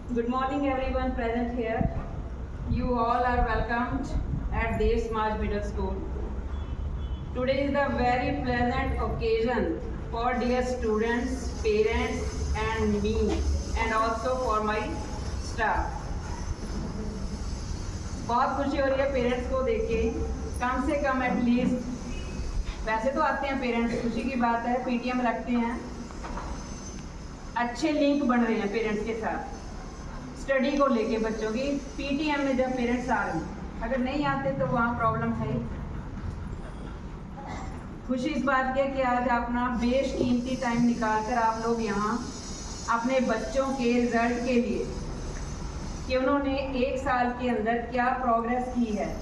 Good morning, everyone present here. You all are welcomed at Dev Samaj Middle School. Today is the very pleasant occasion for dear students, parents, and me, and also for my staff. बहुत खुशी हो रही है parents को देख के, कम से कम at least वैसे तो आते हैं पेरेंट्स, खुशी की बात है, पीटीएम रखते हैं, अच्छे लिंक बन रहे हैं पेरेंट्स के साथ स्टडी को लेके बच्चों की। पीटीएम में जब पेरेंट्स आ रहे हैं, अगर नहीं आते तो वहाँ प्रॉब्लम है। खुशी इस बात की है कि आज अपना बेशकीमती टाइम निकालकर आप लोग यहाँ अपने बच्चों के रिजल्ट के लिए कि उन्होंने एक साल के अंदर क्या प्रोग्रेस की है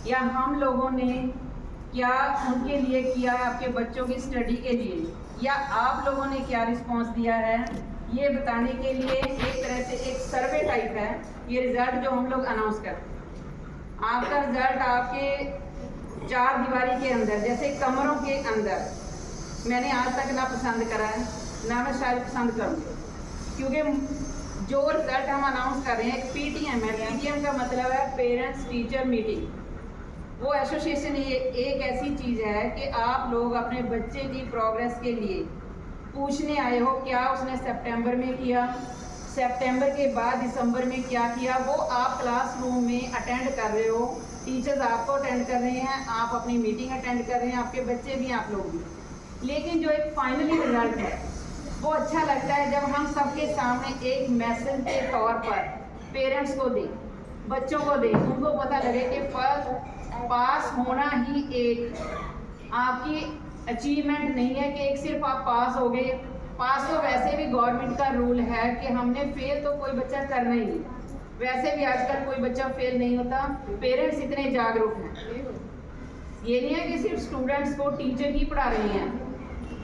या हम लोगों ने क्या उनके लिए किया है, आपके बच्चों की स्टडी के लिए, या आप लोगों ने क्या रिस्पांस दिया है, ये बताने के लिए एक तरह से एक सर्वे टाइप है ये रिजल्ट जो हम लोग अनाउंस करते हैं। आपका रिजल्ट आपके चार दीवारी के अंदर, जैसे कमरों के अंदर, मैंने आज तक ना पसंद करा है ना मैं शायद पसंद करूँगी, क्योंकि जो रिजल्ट हम अनाउंस कर रहे हैं एक पीटीएम है। पीटीएम का मतलब है पेरेंट्स टीचर मीटिंग। वो एसोसिएशन एक ऐसी चीज़ है कि आप लोग अपने बच्चे की प्रोग्रेस के लिए पूछने आए हो क्या उसने सितंबर में किया, सितंबर के बाद दिसंबर में क्या किया, वो आप क्लासरूम में अटेंड कर रहे हो, टीचर्स आपको अटेंड कर रहे हैं, आप अपनी मीटिंग अटेंड कर रहे हैं, आपके बच्चे भी, आप लोग भी। लेकिन जो एक फाइनली रिजल्ट है वो अच्छा लगता है जब हम सबके सामने एक मैसेज के तौर पर पेरेंट्स को दें, बच्चों को दें, उनको पता लगे कि फर्स्ट पास होना ही एक आपकी अचीवमेंट नहीं है कि एक सिर्फ आप पास हो गए। पास तो वैसे भी गवर्नमेंट का रूल है कि हमने फेल तो कोई बच्चा करना ही नहीं, वैसे भी आजकल कोई बच्चा फेल नहीं होता। पेरेंट्स इतने जागरूक हैं, ये नहीं है कि सिर्फ स्टूडेंट्स को टीचर ही पढ़ा रही हैं,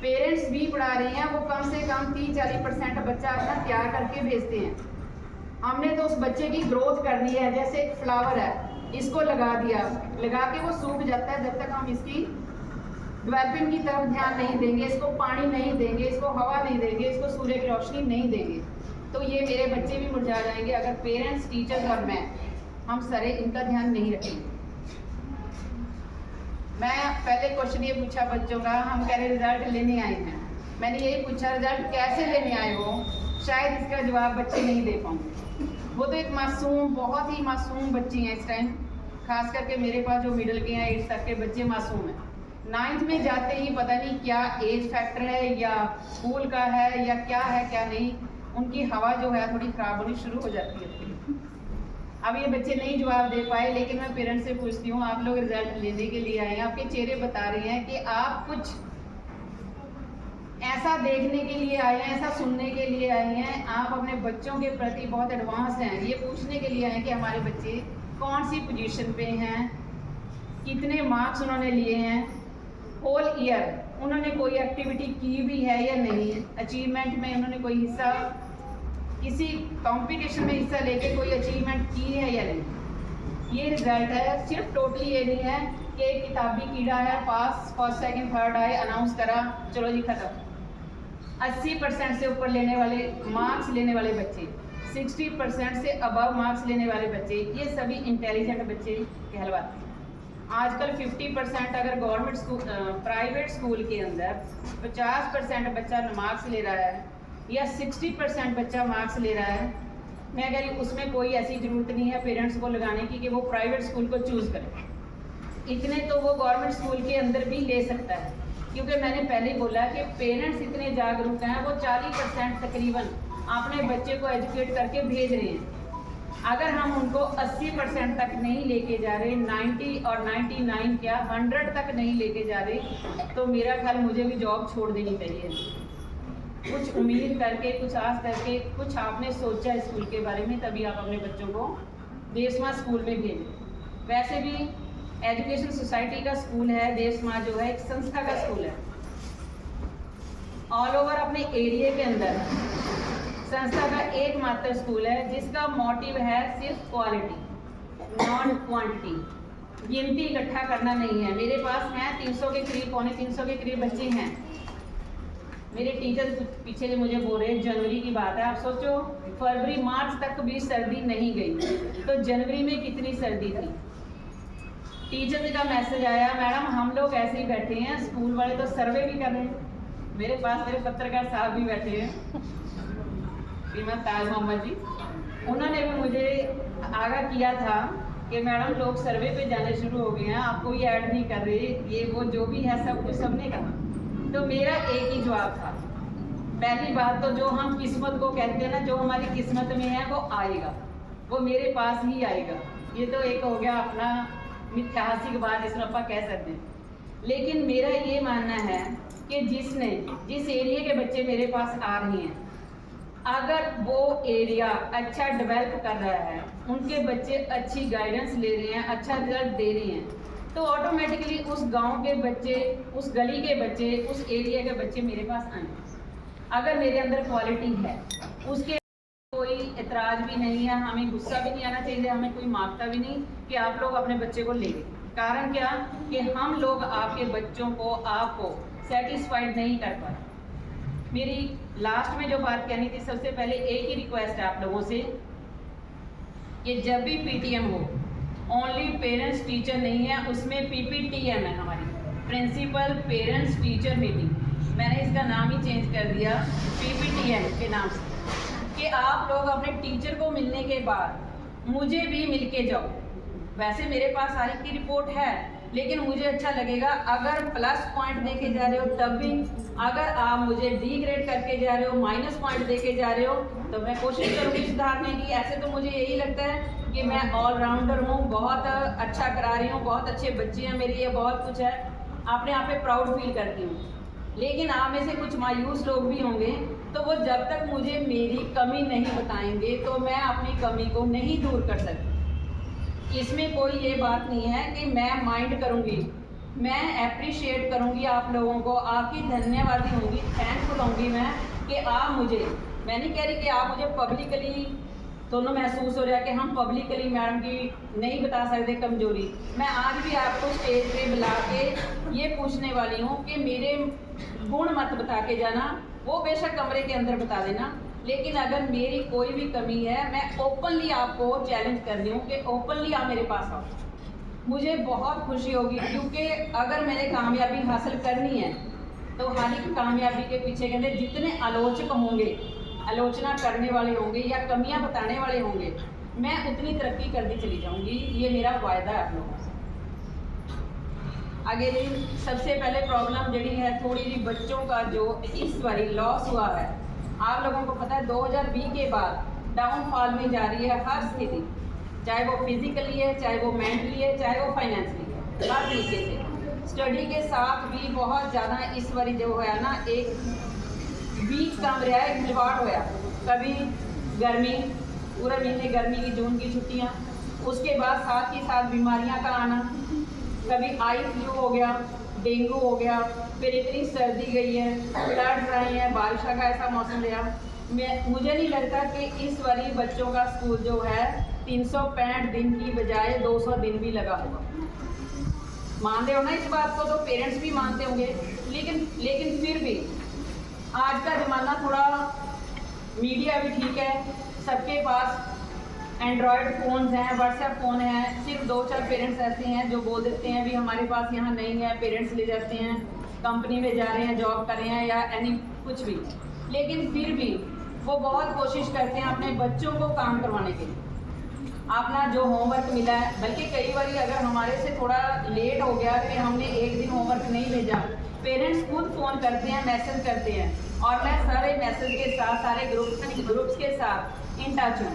पेरेंट्स भी पढ़ा रही हैं। वो कम से कम 30-40% बच्चा अपना तैयार करके भेजते हैं। हमने तो उस बच्चे की ग्रोथ करनी है, जैसे एक फ्लावर है, इसको लगा दिया, लगा के वो सूख जाता है, जब तक हम इसकी डेवलपमेंट की तरफ ध्यान नहीं देंगे, इसको पानी नहीं देंगे, इसको हवा नहीं देंगे, इसको सूर्य की रोशनी नहीं देंगे, तो ये मेरे बच्चे भी मुरझा जाएंगे अगर पेरेंट्स, टीचर्स और मैं, हम सारे इनका ध्यान नहीं रखेंगे। मैं पहले क्वेश्चन ये पूछा बच्चों का, हम कह रहे रिजल्ट लेने आए हैं, मैंने यही पूछा रिजल्ट कैसे लेने आए हो, शायद इसका जवाब बच्चे नहीं दे पाऊंगे। वो तो एक मासूम, बहुत ही मासूम बच्ची हैं इस टाइम, खास करके मेरे पास जो मिडिल के हैं 8 तक के बच्चे मासूम हैं। 9th में जाते ही पता नहीं क्या एज फैक्टर है या स्कूल का है या क्या है क्या नहीं, उनकी हवा जो है थोड़ी खराब होनी शुरू हो जाती है। अब ये बच्चे नहीं जवाब दे पाए, लेकिन मैं पेरेंट्स से पूछती हूँ, आप लोग रिजल्ट लेने के लिए आए हैं, आपके चेहरे बता रहे हैं कि आप कुछ ऐसा देखने के लिए आए हैं, ऐसा सुनने के लिए आए हैं, आप अपने बच्चों के प्रति बहुत एडवांस हैं, ये पूछने के लिए आए हैं कि हमारे बच्चे कौन सी पोजीशन पे हैं, कितने मार्क्स उन्होंने लिए हैं, होल ईयर उन्होंने कोई एक्टिविटी की भी है या नहीं, अचीवमेंट में उन्होंने कोई हिस्सा, किसी कंपटीशन में हिस्सा लेके कोई अचीवमेंट की है या नहीं। ये रिजल्ट है, सिर्फ टोटली ये नहीं है कि एक किताबी कीड़ा है, पास फर्स्ट सेकंड थर्ड आए, अनाउंस करा, चलो जी खत्म। 80% से ऊपर लेने वाले मार्क्स लेने वाले बच्चे, 60% से अबव मार्क्स लेने वाले बच्चे, ये सभी इंटेलिजेंट बच्चे कहलवाते हैं। आजकल 50% अगर गवर्नमेंट स्कूल, प्राइवेट स्कूल के अंदर 50% बच्चा मार्क्स ले रहा है या 60% बच्चा मार्क्स ले रहा है, मैं कह रही हूँ उसमें कोई ऐसी ज़रूरत नहीं है पेरेंट्स को लगाने की कि वो प्राइवेट स्कूल को चूज़ करें। इतने तो वो गवर्नमेंट स्कूल के अंदर भी ले सकता है, क्योंकि मैंने पहले ही बोला कि पेरेंट्स इतने जागरूक हैं, वो 40% तकरीबन अपने बच्चे को एजुकेट करके भेज रहे हैं। अगर हम उनको 80% तक नहीं लेके जा रहे, 90 और 99 क्या 100 तक नहीं लेके जा रहे, तो मेरा ख्याल मुझे भी जॉब छोड़ देनी चाहिए। कुछ उम्मीद करके, कुछ आस करके, कुछ आपने सोचा स्कूल के बारे में, तभी आप अपने बच्चों को देव समाज स्कूल में भेजें। वैसे भी एजुकेशन सोसाइटी का स्कूल है, देव समाज जो है एक संस्था का स्कूल है, ऑल ओवर अपने एरिया के अंदर संस्था का एकमात्र स्कूल है जिसका मोटिव है सिर्फ क्वालिटी नॉन क्वांटिटी। गिनती इकट्ठा करना नहीं है। मेरे पास हैं 300 के करीब, पौने 300 के करीब बच्चे हैं, मेरे टीचर पीछे से मुझे बोल रहे हैं जनवरी की बात है, आप सोचो फरवरी मार्च तक भी सर्दी नहीं गई, तो जनवरी में कितनी सर्दी थी। टीचर का मैसेज आया, मैडम हम लोग ऐसे ही बैठे हैं, स्कूल वाले तो सर्वे भी कर रहे हैं। मेरे पास मेरे पत्रकार साहब भी बैठे हैं, श्रीमद ताज मोहम्मद जी, उन्होंने भी मुझे आगाह किया था कि मैडम लोग सर्वे पे जाने शुरू हो गए हैं, आप कोई ऐड नहीं कर रहे, ये वो जो भी है सब कुछ सबने कहा। तो मेरा एक ही जवाब था, पहली बात तो जो हम किस्मत को कहते हैं ना, जो हमारी किस्मत में है वो आएगा, वो मेरे पास ही आएगा। ये तो एक हो गया अपना मिथ्याहासिक बात, जिसमें आप कह सकते हैं। लेकिन मेरा ये मानना है कि जिस एरिया के बच्चे मेरे पास आ रहे हैं, अगर वो एरिया अच्छा डेवलप कर रहा है, उनके बच्चे अच्छी गाइडेंस ले रहे हैं, अच्छा रिजल्ट दे रहे हैं, तो ऑटोमेटिकली उस गांव के बच्चे, उस गली के बच्चे, उस एरिया के बच्चे मेरे पास आएंगे। अगर मेरे अंदर क्वालिटी है, उसके कोई एतराज भी नहीं है, हमें गुस्सा भी नहीं आना चाहिए, हमें कोई मांगता भी नहीं कि आप लोग अपने बच्चे को ले लें। कारण क्या कि हम लोग आपके बच्चों को, आपको सेटिस्फाइड नहीं कर पाए। मेरी लास्ट में जो बात कहनी थी, सबसे पहले एक ही रिक्वेस्ट है आप लोगों से कि जब भी पीटीएम हो, ओनली पेरेंट्स टीचर नहीं है, उसमें पीपीटीएम है, हमारी प्रिंसिपल पेरेंट्स टीचर मीटिंग। मैंने इसका नाम ही चेंज कर दिया पीपीटीएम के नाम से, कि आप लोग अपने टीचर को मिलने के बाद मुझे भी मिल के जाओ। वैसे मेरे पास सारी की रिपोर्ट है, लेकिन मुझे अच्छा लगेगा अगर प्लस पॉइंट देके जा रहे हो तब भी, अगर आप मुझे डी ग्रेड करके जा रहे हो, माइनस पॉइंट देके जा रहे हो, तो मैं कोशिश करूँगी सुधारने की। ऐसे तो मुझे यही लगता है कि मैं ऑलराउंडर हूँ, बहुत अच्छा करा रही हूँ, बहुत अच्छे बच्चे हैं मेरे, ये बहुत कुछ है, अपने आप पे प्राउड फील करती हूँ। लेकिन आप में से कुछ मायूस लोग भी होंगे, तो वो जब तक मुझे मेरी कमी नहीं बताएंगे तो मैं अपनी कमी को नहीं दूर कर सकती। इसमें कोई ये बात नहीं है कि मैं माइंड करूँगी, मैं अप्रिशिएट करूँगी आप लोगों को, आपकी धन्यवादी होंगी, थैंकफुल होंगी मैं कि आप मुझे, मैं नहीं कह रही कि आप मुझे पब्लिकली दोनों महसूस हो रहा है कि हम पब्लिकली मैडम की नहीं बता सकते कमजोरी। मैं आज भी आपको स्टेज पे बुला के ये पूछने वाली हूँ कि मेरे गुण मत बता के जाना, वो बेशक कमरे के अंदर बता देना, लेकिन अगर मेरी कोई भी कमी है, मैं ओपनली आपको चैलेंज कर रही हूँ कि ओपनली आप मेरे पास आओ। मुझे बहुत खुशी होगी, क्योंकि अगर मैंने कामयाबी हासिल करनी है तो हालांकि कामयाबी के पीछे कहते जितने आलोचक होंगे, आलोचना करने वाले होंगे या कमियां बताने वाले होंगे, मैं उतनी तरक्की करती चली जाऊंगी। ये मेरा वायदा है आप लोगों से। आगे सबसे पहले प्रॉब्लम जड़ी है थोड़ी जी बच्चों का जो इस बारी लॉस हुआ है। आप लोगों को पता है 2020 के बाद डाउनफॉल में जा रही है हर स्थिति, चाहे वो फिजिकली है, चाहे वो मेंटली है, चाहे वो फाइनेंशियली है, हर तरीके से। स्टडी के साथ भी बहुत ज़्यादा इस बारी जो है ना, एक वीक कम रहा है, खिलवाड़ होया। कभी गर्मी, पूरा महीने गर्मी की, जून की छुट्टियाँ, उसके बाद साथ ही साथ बीमारियाँ का आना, कभी आई फ्लू हो गया, डेंगू हो गया, फिर इतनी सर्दी गई है, फ्लड्स आए हैं, बारिश का ऐसा मौसम रहा। मुझे नहीं लगता कि इस बारी बच्चों का स्कूल जो है 365 दिन की बजाय 200 दिन भी लगा होगा। मानते हो ना इस बात को, तो पेरेंट्स भी मानते होंगे, लेकिन फिर भी आज का ज़माना थोड़ा, मीडिया भी ठीक है, सबके पास एंड्रॉयड फ़ोन्स हैं, व्हाट्सएप फ़ोन है। सिर्फ 2-4 पेरेंट्स ऐसे हैं जो बोल देते हैं भी हमारे पास यहाँ नहीं है, पेरेंट्स ले जाते हैं, कंपनी में जा रहे हैं, जॉब कर रहे हैं या एनी कुछ भी, लेकिन फिर भी वो बहुत कोशिश करते हैं अपने बच्चों को काम करवाने के लिए। अपना जो होमवर्क मिला है, बल्कि कई बार अगर हमारे से थोड़ा लेट हो गया कि हमने एक दिन होमवर्क नहीं भेजा, पेरेंट्स खुद फ़ोन करते हैं, मैसेज करते हैं, और मैं सारे मैसेज के साथ, सारे ग्रुप्स के साथ इन टच हूँ,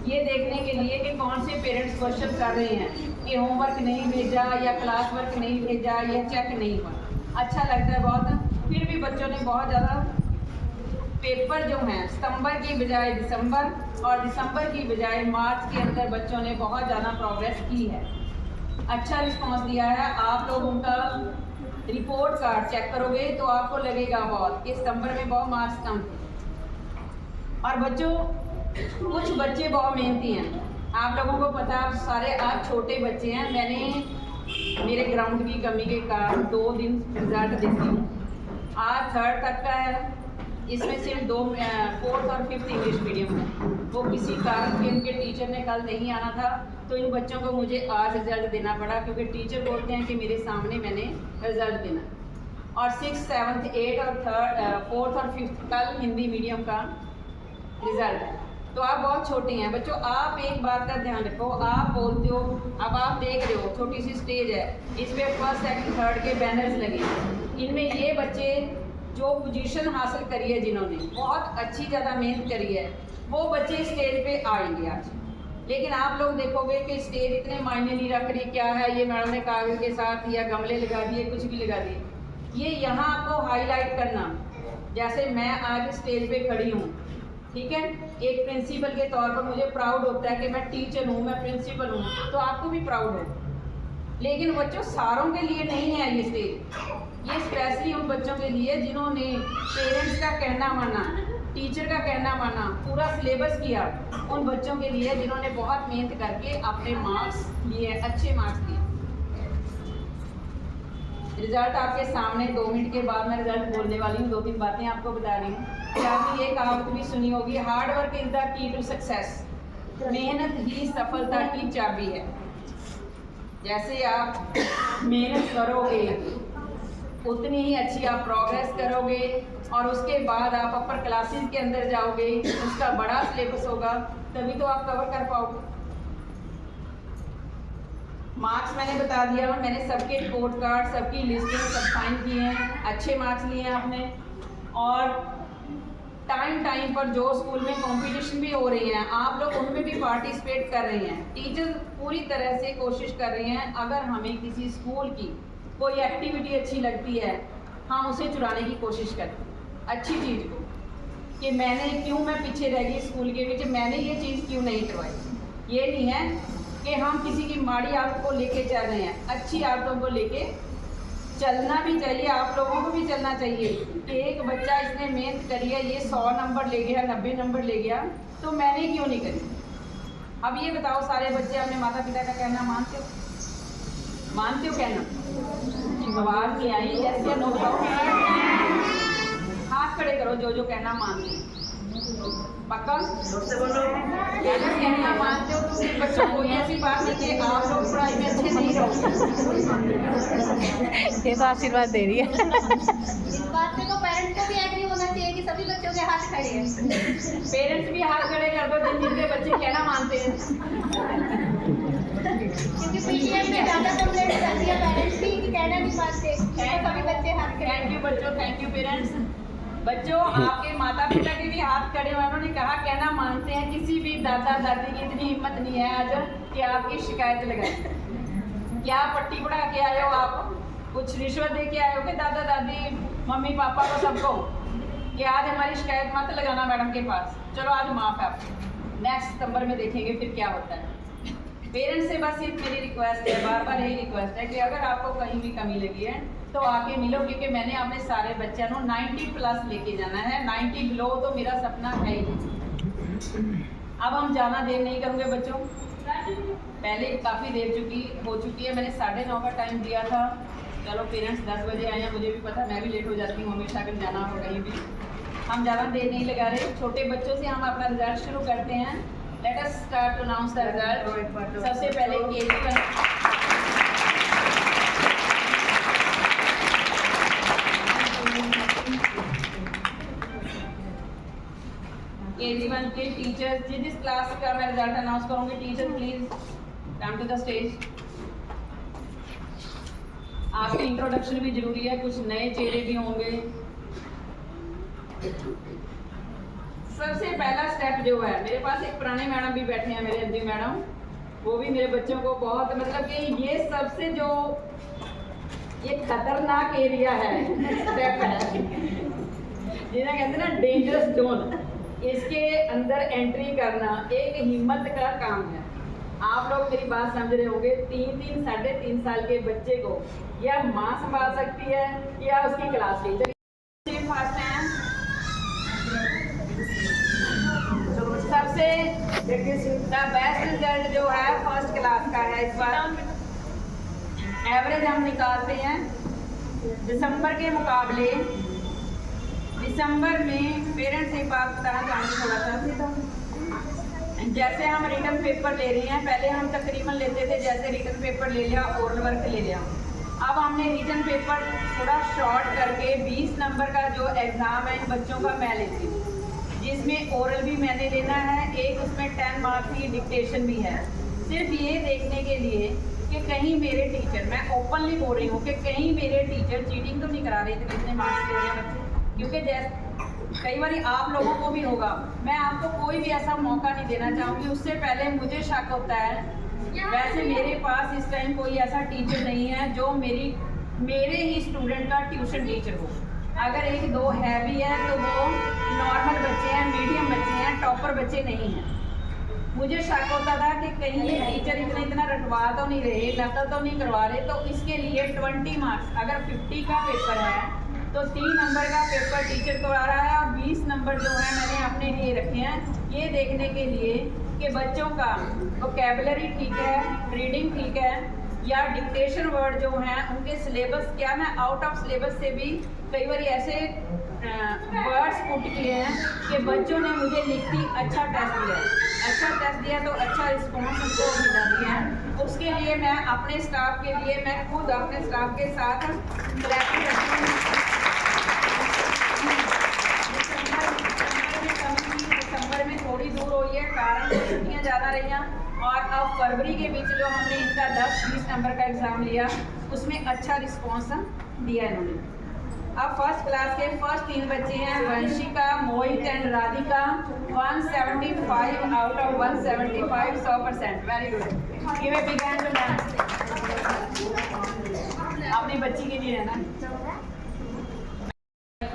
ये देखने के लिए कि कौन से पेरेंट्स क्वेश्चन कर रहे हैं कि होमवर्क नहीं भेजा या क्लास वर्क नहीं भेजा या चेक नहीं हुआ। अच्छा लगता है बहुत। फिर भी बच्चों ने बहुत ज़्यादा पेपर जो हैं सितंबर की बजाय दिसंबर और दिसंबर की बजाय मार्च के अंदर बच्चों ने बहुत ज़्यादा प्रोग्रेस की है, अच्छा रिस्पॉन्स दिया है। आप लोग उनका रिपोर्ट कार्ड चेक करोगे तो आपको लगेगा बहुत कि सितंबर में बहुत मार्क्स कम थे। और बच्चों, कुछ बच्चे बहुत मेहनती हैं, आप लोगों को पता, आप छोटे बच्चे हैं। मैंने मेरे ग्राउंड की कमी के कारण 2 दिन रिजल्ट देखती हूँ, आज 3rd तक का है, इसमें सिर्फ 2 4th और 5th इंग्लिश मीडियम है। वो किसी कारण के उनके टीचर ने कल नहीं आना था, तो इन बच्चों को मुझे आज रिजल्ट देना पड़ा, क्योंकि टीचर बोलते हैं कि मेरे सामने मैंने रिजल्ट देना। और 6th 7th 8th और 4th और 5th कल हिंदी मीडियम का रिजल्ट है। तो आप बहुत छोटे हैं बच्चों, आप एक बात का ध्यान रखो, आप बोलते हो, अब आप देख रहे हो छोटी सी स्टेज है, इस पर 1st 2nd 3rd के बैनर्स लगे, इनमें ये बच्चे जो पोजीशन हासिल करी है, जिन्होंने बहुत अच्छी ज़्यादा मेहनत करी है, वो बच्चे स्टेज पे आएंगे आज। लेकिन आप लोग देखोगे कि स्टेज इतने मायने नहीं रख रही, क्या है ये मैडम ने कागज के साथ या गमले लगा दिए, कुछ भी लगा दिए। ये यहाँ आपको हाईलाइट करना, जैसे मैं आज स्टेज पे खड़ी हूँ, ठीक है, एक प्रिंसिपल के तौर पर मुझे प्राउड होता है कि मैं टीचर हूँ, मैं प्रिंसिपल हूँ, तो आपको भी प्राउड है। लेकिन बच्चों सारों के लिए नहीं है ये स्टेज, ये स्पेशली उन बच्चों के लिए जिन्होंने पेरेंट्स का कहना माना, टीचर का कहना माना, पूरा सिलेबस किया, उन बच्चों के लिए जिन्होंने बहुत मेहनत करके अपने मार्क्स लिए, अच्छे मार्क्स लिए। रिजल्ट आपके सामने 2 मिनट के बाद मैं रिजल्ट बोलने वाली हूँ, 2-3 बातें आपको बता रही हूँ। आपने ये कहावत भी सुनी होगी, hard work is the key to success, मेहनत ही सफलता की चाबी है। जैसे आप मेहनत करोगे उतनी ही अच्छी आप प्रोग्रेस करोगे, और उसके बाद आप अपर क्लासेस के अंदर जाओगे, उसका बड़ा सिलेबस होगा, तभी तो आप कवर कर पाओगे। मार्क्स मैंने बता दिया, मैंने सबके रिपोर्ट कार्ड, सबकी लिस्टिंग सब साइन किए हैं, अच्छे मार्क्स लिए हैं आपने। और टाइम पर जो स्कूल में कंपटीशन भी हो रही हैं, आप लोग उनमें भी पार्टिसिपेट कर रहे हैं। टीचर पूरी तरह से कोशिश कर रहे हैं, अगर हमें किसी स्कूल की कोई एक्टिविटी अच्छी लगती है, हम उसे चुराने की कोशिश करते हैं अच्छी चीज़ को, कि मैं पीछे रह गई स्कूल के पीछे, मैंने ये चीज़ क्यों नहीं करवाई। ये नहीं है कि हम किसी की माड़ी आदत को लेके चल रहे हैं, अच्छी आदतों को लेके चलना भी चाहिए, आप लोगों को भी चलना चाहिए कि एक बच्चा इसने मेहनत करी है, ये 100 नंबर ले गया, 90 नंबर ले गया, तो मैंने क्यों नहीं करी। अब ये बताओ, सारे बच्चे अपने माता पिता का कहना मानते हो? कहना? आवाज़ नहीं आई, यस या नो बताओ। हाथ खड़े करो जो कहना मानते हैं। पक्का कहना मानते हो तो बच्चों को ऐसी बात नहीं कि आप लोग पढ़ाई में अच्छे नहीं रहोगे। ये तो आशीर्वाद दे रही है। इस बात पे तो पेरेंट्स को भी एग्री होना चाहिए कि सभी बच्चों के हाथ खड़े हैं। पेरेंट्स भी हाथ खड़े कर दो जिनके बच्चे कहना मानते हैं, क्योंकि पीटीएम में ज़्यादा कंप्लेंट करती है पेरेंट्स की कि कहना नहीं मानते, सभी बच्चे हाथ खड़े। थैंक यू बच्चों, थैंक यू पेरेंट्स। बच्चों आपके माता पिता के भी हाथ खड़े हुए, उन्होंने कहा कहना मानते हैं। किसी भी दादा दादी की इतनी हिम्मत नहीं है आज कि आपकी शिकायत लगाए। क्या पट्टी पढ़ा के आए हो आप, कुछ रिश्वत दे के आए हो कि दादा दादी मम्मी पापा को सबको कि आज हमारी शिकायत मत लगाना मैडम के पास, चलो आज माफ़ है आपको, नेक्स्ट सितंबर में देखेंगे फिर क्या होता है। पेरेंट्स से बस सिर्फ मेरी रिक्वेस्ट है, बार बार यही रिक्वेस्ट है कि अगर आपको कहीं भी कमी लगी है तो आके मिलो, क्योंकि मैंने अपने सारे बच्चों को 90+ लेके जाना है। 90 बिलो तो मेरा सपना है ही। अब हम ज़्यादा देर नहीं करूँगे बच्चों, पहले काफ़ी देर हो चुकी है, मैंने 9:30 का टाइम दिया था। चलो पेरेंट्स 10 बजे आए हैं, मुझे भी पता, मैं भी लेट हो जाती हूँ हमेशा अगर जाना हो कहीं भी। हम ज़्यादा देर नहीं लगा रहे, छोटे बच्चों से हम अपना रिजल्ट शुरू करते हैं। Let us start to announce the result. सबसे पहले KG1 के टीचर, जिस क्लास का मैं रिजल्ट अनाउंस करूंगी, teacher please come to the stage. आपकी इंट्रोडक्शन भी जरूरी है, कुछ नए चेहरे भी होंगे। सबसे पहला स्टेप जो है, मेरे पास एक पुराने मैडम भी बैठे हैं, मेरे अंजू मैडम, वो भी मेरे बच्चों को बहुत मतलब कि ये सबसे जो ये खतरनाक एरिया है, स्टेप है, जिन्हें कहते हैं ना डेंजरस जोन, इसके अंदर एंट्री करना एक हिम्मत का काम है। आप लोग मेरी बात समझ रहे होंगे, 3-3 साढ़े 3 साल के बच्चे को या माँ संभाल सकती है या उसकी क्लास टीचर। फर्स्ट है सबसे द बेस्ट रिजल्ट जो है फर्स्ट क्लास का है। इस बार एवरेज हम निकालते हैं दिसंबर के मुकाबले दिसंबर में पेरेंट्स एक बात बताना चाहूँगी थोड़ा सा। जैसे हम रिटर्न पेपर ले रहे हैं, पहले हम तकरीबन लेते थे, जैसे रिटर्न पेपर ले लिया, ओरल वर्क ले लिया। अब हमने रिटर्न पेपर थोड़ा शॉर्ट करके 20 नंबर का जो एग्ज़ाम है इन बच्चों का मैं लेती हूँ, जिसमें ओरल भी मैंने लेना है, एक उसमें 10 मार्क्स की डिक्टेशन भी है। सिर्फ ये देखने के लिए कि कहीं मेरे टीचर, मैं ओपनली बोल रही हूँ कि कहीं मेरे टीचर चीटिंग तो नहीं करा रहे थे कितने मार्क्स ले रहे हैं बच्चे। क्योंकि जैसे कई बार आप लोगों को भी होगा, मैं आपको कोई भी ऐसा मौका नहीं देना चाहूँगी, उससे पहले मुझे शक होता है। वैसे मेरे पास इस टाइम कोई ऐसा टीचर नहीं है जो मेरे ही स्टूडेंट का ट्यूशन टीचर हो। अगर एक दो है भी है तो वो नॉर्मल बच्चे हैं, मीडियम बच्चे हैं, टॉपर बच्चे नहीं हैं। मुझे शक होता था कि कहीं ये टीचर इतना रटवा तो नहीं रहे, नकल तो नहीं करवा रहे। तो इसके लिए 20 मार्क्स, अगर 50 का पेपर है तो 3 नंबर का पेपर टीचर करवा रहा है और 20 नंबर जो है मैंने अपने लिए रखे हैं, ये देखने के लिए कि बच्चों का वोकैबुलरी ठीक है, रीडिंग ठीक है, या डिक्टेशन वर्ड जो हैं उनके सिलेबस क्या। मैं आउट ऑफ सिलेबस से भी कई बार ऐसे वर्ड्स पुट किए हैं कि बच्चों ने मुझे लिखती अच्छा टेस्ट दिया तो अच्छा रिस्पॉन्स उनको मिला दिया है। उसके लिए मैं अपने स्टाफ के लिए, मैं खुद अपने स्टाफ के साथ कलेक्ट करती हूँ। दिसंबर में थोड़ी दूर हुई है, कारण छुट्टियाँ ज़्यादा रही हैं, और अब फरवरी के बीच जो हमने इनका 10-20 नंबर का एग्ज़ाम लिया उसमें अच्छा रिस्पॉन्स दिया इन्होंने। अब फर्स्ट क्लास के फर्स्ट 3 बच्चे हैं, Vanshika, Mohit and Radhika. 175 out of 175, 100%। Very good. ये बिग हैंड टू मैम, अपनी बच्ची के लिए है ना।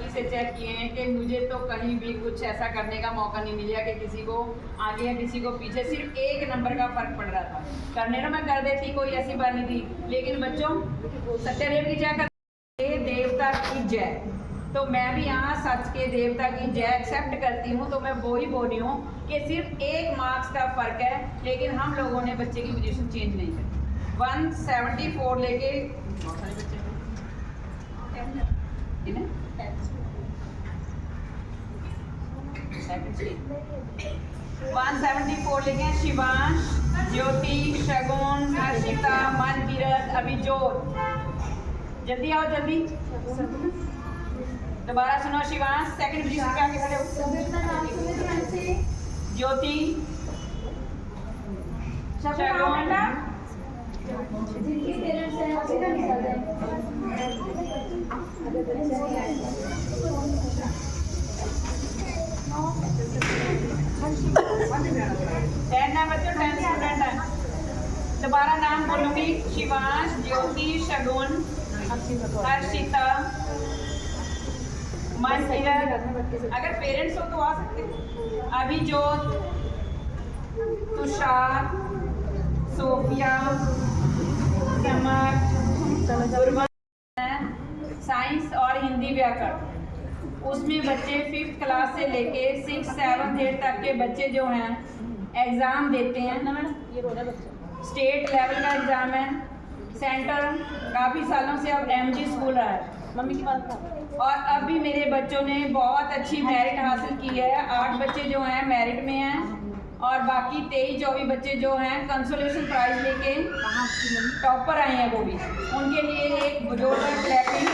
से चेक किए हैं कि मुझे तो कहीं भी कुछ ऐसा करने का मौका नहीं मिला कि किसी को आगे या किसी को पीछे, सिर्फ 1 नंबर का फर्क पड़ रहा था। करने तो मैं कर देती, कोई ऐसी बात नहीं थी, लेकिन बच्चों सत्यदेव की जय कर, देवता की जय। तो मैं भी यहाँ सच के देवता की जय एक्सेप्ट करती हूँ। तो मैं वो ही बोल रही हूँ कि सिर्फ 1 मार्क्स का फर्क है, लेकिन हम लोगों ने बच्चे की पोजीशन चेंज नहीं की। 174 लेके बहुत सारे बच्चे 174 लेके शिवांश, ज्योति, शगुन, हर्षिता, मनकीरत, अभिजोत। जल्दी आओ जल्दी, दोबारा सुनो। शिवांश सेकंड पोजीशन पे आके खड़े हो। ज्योति, शगुन, बच्चों 10 स्टूडेंट हैं। दोबारा नाम बोलूंगी। शिवांश, ज्योति, शगुन, हर्षिता, मनकीरत। अगर पेरेंट्स हो तो आ सकते। Abhijot, Tushar, Sophia, summer, science और हिंदी व्याकरण। उसमें बच्चे 5th क्लास से लेके 6, 7, 8 तक के बच्चे जो हैं एग्ज़ाम देते हैं ना मैडम। स्टेट लेवल का एग्ज़ाम है, सेंटर काफ़ी सालों से अब MG स्कूल रहा है। मम्मी की बात। और अब भी मेरे बच्चों ने बहुत अच्छी मेरिट हासिल की है। 8 बच्चे जो हैं मेरिट में हैं और बाकी 23-24 बच्चे जो हैं कंसोलेशन प्राइज लेके टॉपर आए हैं। वो भी उनके लिए एक जोरदार क्लैपिंग।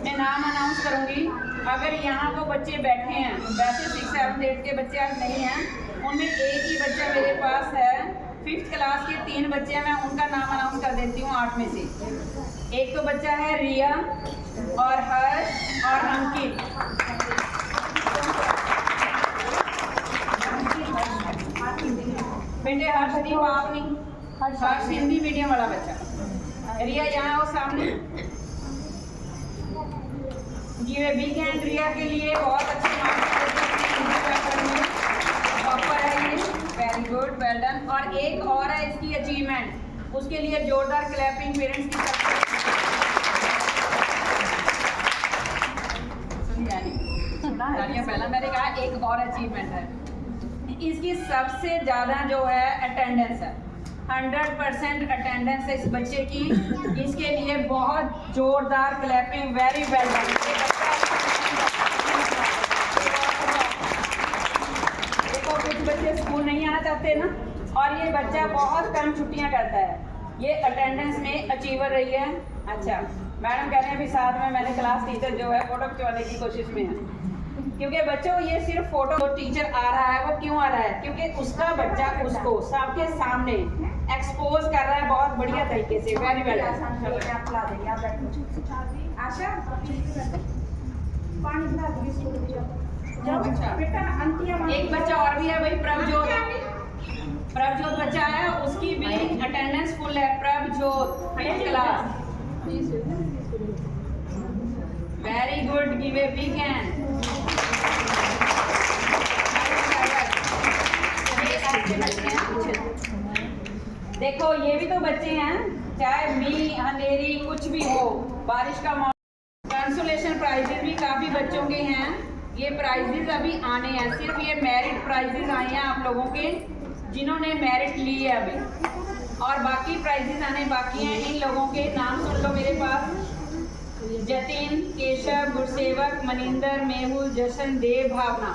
मैं नाम अनाउंस करूंगी। अगर यहाँ तो बच्चे बैठे हैं, वैसे 6, 7, 8 के बच्चे आज नहीं हैं, उनमें एक ही बच्चा मेरे पास है 5th क्लास के 3 बच्चे हैं। मैं उनका नाम अनाउंस कर देती हूँ 8 में से। एक तो बच्चा है रिया और हर्ष और अंकित। बेटे हर्षदीप आप नहीं, हर्ष हिंदी मीडियम वाला बच्चा। रिया यहाँ हो सामने। ये बिग हैंड रिया के लिए बहुत अच्छे मार्क्स है ये। Very good, well done. और एक और है इसकी अचीवमेंट, उसके लिए जोरदार क्लैपिंग पेरेंट्स की तरफ से। पहला मैंने कहा एक और अचीवमेंट है। इसकी सबसे ज़्यादा जो है अटेंडेंस है। 100% अटेंडेंस है इस बच्चे की। इसके लिए बहुत जोरदार क्लैपिंग, वेरी वेल डन। देखो कुछ बच्चे स्कूल नहीं आना चाहते ना, और ये बच्चा बहुत कम छुट्टियां करता है, ये अटेंडेंस में अचीवर रही है। अच्छा, मैडम कह रहे हैं अभी साथ में मैंने क्लास टीचर जो है फोटो खिंचवाने की कोशिश में है, क्योंकि बच्चों ये सिर्फ फोटो, जो टीचर आ रहा है वो क्यों आ रहा है, क्योंकि उसका बच्चा उसको सबके सामने एक्सपोज कर रहा है बहुत बढ़िया तरीके से। Very well. एक बच्चा और भी है भाई, प्रभजोत बच्चा है, उसकी भी अटेंडेंस फुल है। Prabhjot 5th class, very good, give a big hand. देखो ये भी तो बच्चे हैं, चाहे मी अंधेरी कुछ भी हो, बारिश का मौसम। कंसोलेशन प्राइजेस भी काफी बच्चों के हैं, ये प्राइजेस अभी आने हैं, सिर्फ ये मेरिट प्राइजेस आए हैं आप लोगों के जिन्होंने मेरिट ली है अभी, और बाकी प्राइजेस आने बाकी हैं। इन लोगों के नाम सुन लो मेरे पास: जतिन, केशव, गुरसेवक, मनिंदर, मेहुल, जशन, देव, भावना।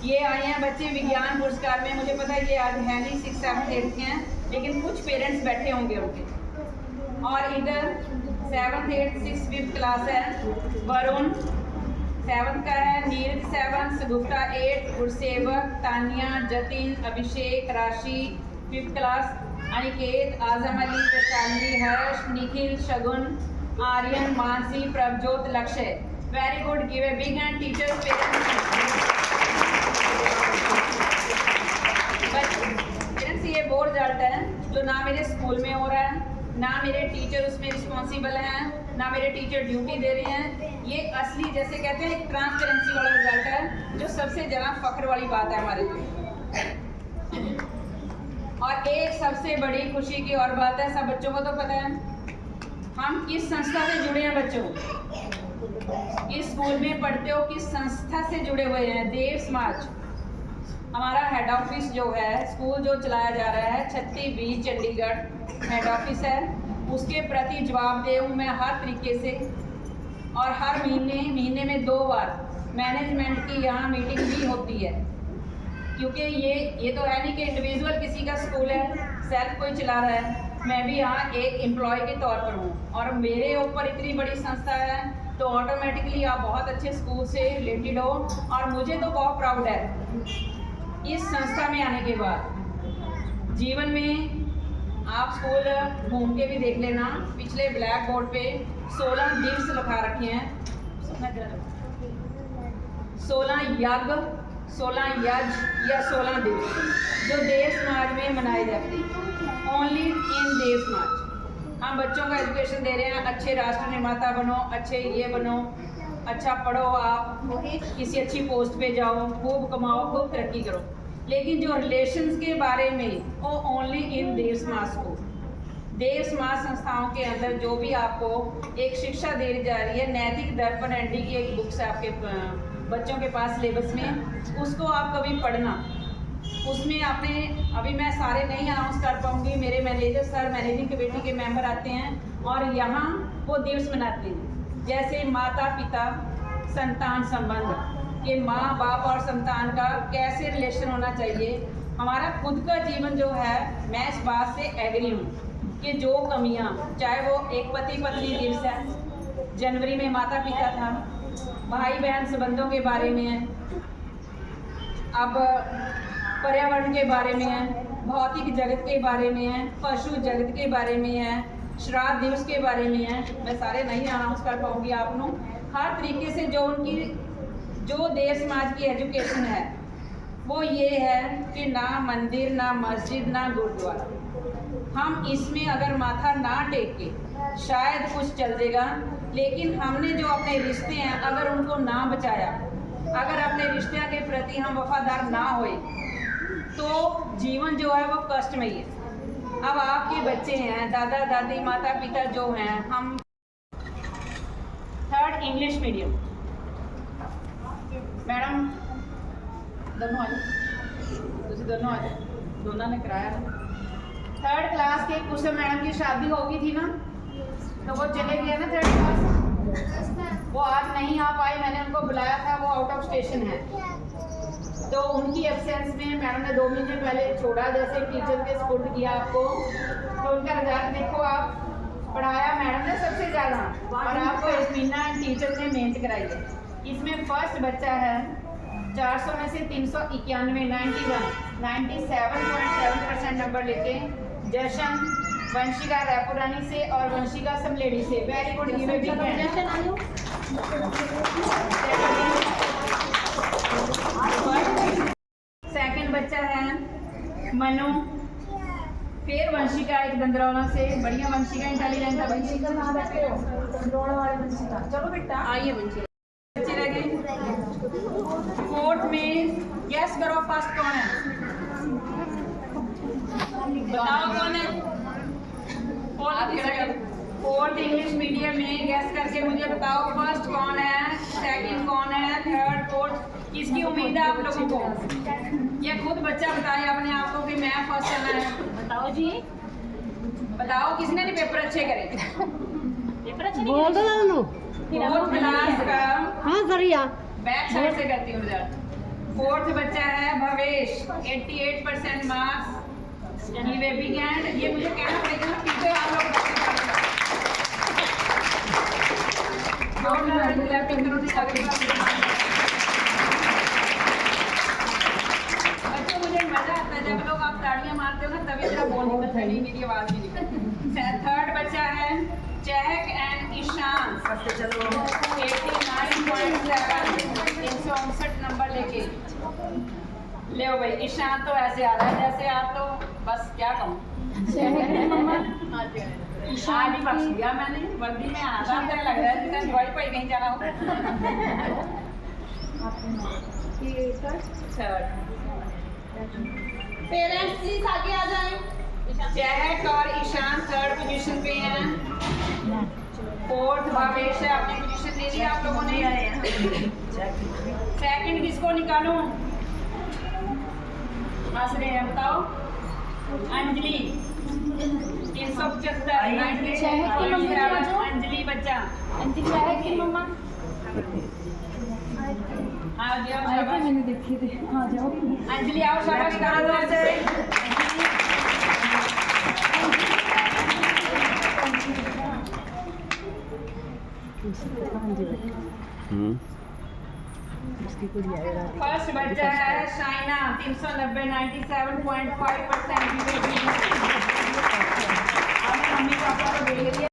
ये आए हैं बच्चे विज्ञान पुरस्कार में। मुझे पता है ये आज है नहीं, 6, 7, 8 के हैं, लेकिन कुछ पेरेंट्स बैठे होंगे उनके। और इधर 7th, 8th, 6th, 5th class है। वरुण 7th का है, नीरज 7th, गुप्ता 8th, गुरसेवक, तानिया, जतिन, अभिषेक, राशि 5th क्लास, अनिकेत, आजम अली, वैशाली, हर्ष, निखिल, शगुन, आर्यन, मानसी, प्रभजोत, लक्ष्य। Very good, give a big hand teachers, parents. ये वो रिजल्ट है जो ना मेरे स्कूल में हो रहा है, ना मेरे टीचर उसमें रिस्पॉन्सिबल हैं, ना मेरे टीचर ड्यूटी दे रहे हैं। ये असली, जैसे कहते हैं, एक ट्रांसपेरेंसी वाला रिजल्ट है, जो सबसे ज़्यादा फख्र वाली बात है हमारे लिए। और एक सबसे बड़ी खुशी की और बात है, सब बच्चों को तो पता है हम किस संस्था से जुड़े हैं। बच्चों इस स्कूल में पढ़ते हो, किस संस्था से जुड़े हुए हैं? देव समाज। हमारा हेड ऑफिस जो है, स्कूल जो चलाया जा रहा है 36 B चंडीगढ़ हेड ऑफिस है, उसके प्रति जवाबदेह हूँ मैं हर तरीके से। और हर महीने में 2 बार मैनेजमेंट की यहाँ मीटिंग भी होती है, क्योंकि ये तो है नहीं कि इंडिविजुअल किसी का स्कूल है, सेल्फ कोई चला रहा है। मैं भी यहाँ एक एम्प्लॉय के तौर पर हूँ, और मेरे ऊपर इतनी बड़ी संस्था है, तो ऑटोमेटिकली आप बहुत अच्छे स्कूल से रिलेटेड हो। और मुझे तो बहुत प्राउड है इस संस्था में आने के बाद। जीवन में आप स्कूल घूम के भी देख लेना, पिछले ब्लैक बोर्ड पे 16 दिवस लिखा रखे हैं, 16 यज्ञ, 16 यज्ञ या 16 दिवस जो देव समाज में मनाए जाते हैं, ओनली इन देव समाज। हम बच्चों का एजुकेशन दे रहे हैं, अच्छे राष्ट्र निर्माता बनो, अच्छे ये बनो, अच्छा पढ़ो, आप किसी अच्छी पोस्ट पे जाओ, खूब कमाओ, खूब तरक्की करो। लेकिन जो रिलेशंस के बारे में वो ओनली इन देव समाज को, देव समाज संस्थाओं के अंदर जो भी आपको एक शिक्षा दी जा रही है, नैतिक दर्पण एनडी की एक बुक्स है आपके बच्चों के पास सिलेबस में, उसको आप कभी पढ़ना। उसमें आपने, अभी मैं सारे नहीं अनाउंस कर पाऊंगी, मेरे मैनेजर सर, मैनेजिंग कमेटी के मेंबर आते हैं और यहाँ वो दिवस मनाते हैं, जैसे माता पिता संतान संबंध कि माँ बाप और संतान का कैसे रिलेशन होना चाहिए। हमारा खुद का जीवन जो है, मैं इस बात से एग्री हूँ कि जो कमियाँ, चाहे वो एक पति पत्नी दिवस है, जनवरी में माता पिता था, भाई बहन संबंधों के बारे में है, अब पर्यावरण के बारे में है, भौतिक जगत के बारे में है, पशु जगत के बारे में है, श्राद्ध दिवस के बारे में है। मैं सारे नहीं अनाउंस कर पाऊंगी आप लोग। हर तरीके से जो उनकी जो देव समाज की एजुकेशन है वो ये है कि ना मंदिर, ना मस्जिद, ना गुरुद्वारा। हम इसमें अगर माथा ना टेक के शायद कुछ चल देगा, लेकिन हमने जो अपने रिश्ते हैं अगर उनको ना बचाया, अगर अपने रिश्ते के प्रति हम वफादार ना होए, तो जीवन जो है वो कष्टमयी है। अब आपके बच्चे हैं, दादा दादी माता पिता जो हैं, हम 3rd इंग्लिश मीडियम, मैडम दोनों आज दोनों आज दोनों ने कराया ना, 3rd क्लास के कुशल मैडम की शादी हो गई थी ना, तो वो चले गए ना 3rd क्लास, वो आज नहीं आ पाए। मैंने उनको बुलाया था, वो आउट ऑफ स्टेशन है। तो उनकी एब्सेंस में मैडम ने 2 महीने पहले छोड़ा, जैसे टीचर के स्पुर्द किया आपको। तो उनका रिजल्ट देखो आप, पढ़ाया मैडम ने सबसे ज़्यादा और आपको इत्मीनान टीचर ने मेहनत कराई है। इसमें फर्स्ट बच्चा है 400 में से 391 97.7% नंबर लेके जशन वंशिका रायपुरानी से और वंशिका समलेड़ी से। Very good. सेकंड बच्चा है मनु, फिर वंशिका एक दंदरौला से। बढ़िया वंशिका, इंटेलिजेंट है वंशिका। चलो बेटा आइए वंशिका। बच्चे रह गए। 4th में गैस करो फर्स्ट कौन है, बताओ कौन है। 4th इंग्लिश मीडियम में गैस करके मुझे बताओ फर्स्ट कौन है, सेकंड कौन है, 3rd 4th किसकी उम्मीद है आप लोगों को। ये खुद बच्चा बताए अपने आप को कि मैं फर्स्ट आना है। बताओ जी, बताओ किसने नहीं पेपर अच्छे करे। पेपर अच्छे नहीं बोल दो ना। 4th क्लास का हाँ सरिया बैक साइड से करती हूँ रिजल्ट। 4th बच्चा है भवेश, 88% मार्क्स। ये विज्ञान, ये मुझे कहना पड़ेगा ना, पीछे आप लोग बच्चों मुझे मजा आता है जब लोग आप ताड़ियां मारते हो ना, तभी मेरा बोल निकलता है, नहीं मेरी आवाज नहीं निकलती। 3rd बच्चा है चहक एंड ईशान, 89.7 359 नंबर लेके। ले भाई, ईशान तो ऐसे आ रहा है जैसे आप तो बस क्या कहूँ। ईशान ही बख्श दिया मैंने, वर्दी में आना था, मुझे लग रहा है जितना दिवाली पर कहीं जाना हो। 3rd पेरेंट्स प्लीज आगे आ जाएं। चहक और ईशान 3rd पोजीशन पे हैं। 4th भावेश है, अपनी पोजीशन ले ली आप लोगों ने। सेकंड किसको निकालूं, हंस रहे हैं बताओ। अंजलि 375 अंजलि बच्चा। मम्मा हाँ जी आओ शाबाश। मैंने देखी थी। हाँ जाओ। अंजलि आओ शाबाश करो दो से। फर्स्ट बच्चा है शाइना 390 97.5%। मम्मी पापा को दे